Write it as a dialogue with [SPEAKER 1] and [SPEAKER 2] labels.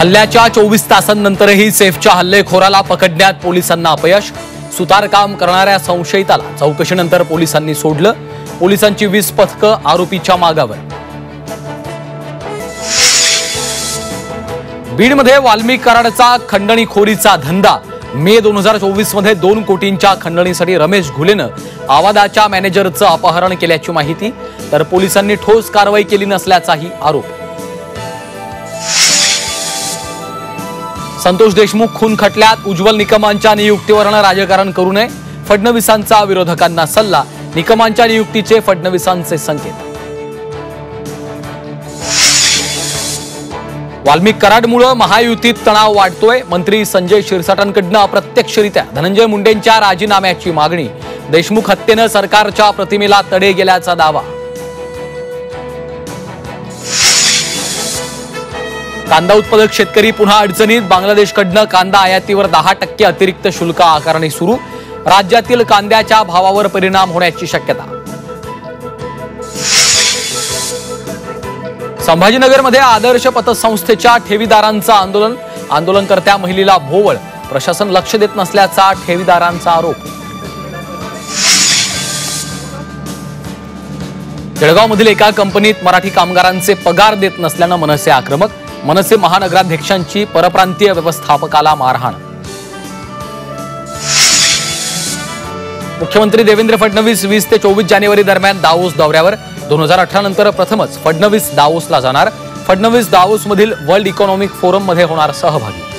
[SPEAKER 1] हल्ल्याच्या 24 तासांनंतरही सैफच्या हल्लेखोराला पकडण्यात पोलिसांना अपयश। सुतारकाम करणाऱ्या संशयिताला चौकशीनंतर पोलिसांनी सोडलं। पोलिसांची 20 पथकं आरोपीच्या मागावर। बीडमध्ये वाल्मिक कराडचा खंडणीखोरीचा धंदा। मे 2024 मध्ये 2 कोटींच्या खंडणीसाठी रमेश घुलेनं आवादाच्या मॅनेजरचं अपहरण केल्याची माहिती, तर पोलिसांनी ठोस कारवाई केली नसल्याचाही आरोप। संतोष देशमुख खून खटल्यात उज्ज्वल निकमांच्या नियुक्तीवरनं राजकारण करू नये, फडणवीसांचा विरोधकांना सल्ला। निकमांच्या नियुक्तीचे फडणवीसांचे संकेत। वाल्मिक कराडमुळे महायुतीत तणाव वाढतोय। मंत्री संजय शिरसाटांकडून अप्रत्यक्षरित्या धनंजय मुंडेंच्या राजीनाम्याची मागणी। देशमुख हत्येनं सरकारच्या प्रतिमेला तडे गेल्याचा दावा। कांदा उत्पादक शेतकरी पुन्हा अडचणीत। बांगलादेशकडून कांदा आयातीवर 10% अतिरिक्त शुल्क आकारणी सुरू। राज्यातील कांद्याच्या भावावर परिणाम होण्याची शक्यता। संभाजीनगरमध्ये आदर्श पतसंस्थेच्या ठेवीदारांचं आंदोलन। आंदोलनकर्त्या महिलेला भोवळ। प्रशासन लक्ष देत नसल्याचा ठेवीदारांचा आरोप। जळगावमधील एका कंपनीत मराठी कामगारांचे पगार देत नसल्यानं मनसे आक्रमक। मनसे महानगराध्यक्षांची परप्रांतीय व्यवस्थापकाला मारहाण। मुख्यमंत्री देवेंद्र फडणवीस 20 ते 24 जानेवारी दरम्यान दावोस दौऱ्यावर। 2018 नंतर प्रथमच फडणवीस दावोसला जाणार। फडणवीस दावोसमधील वर्ल्ड इकॉनॉमिक फोरम मध्ये होणार सहभागी।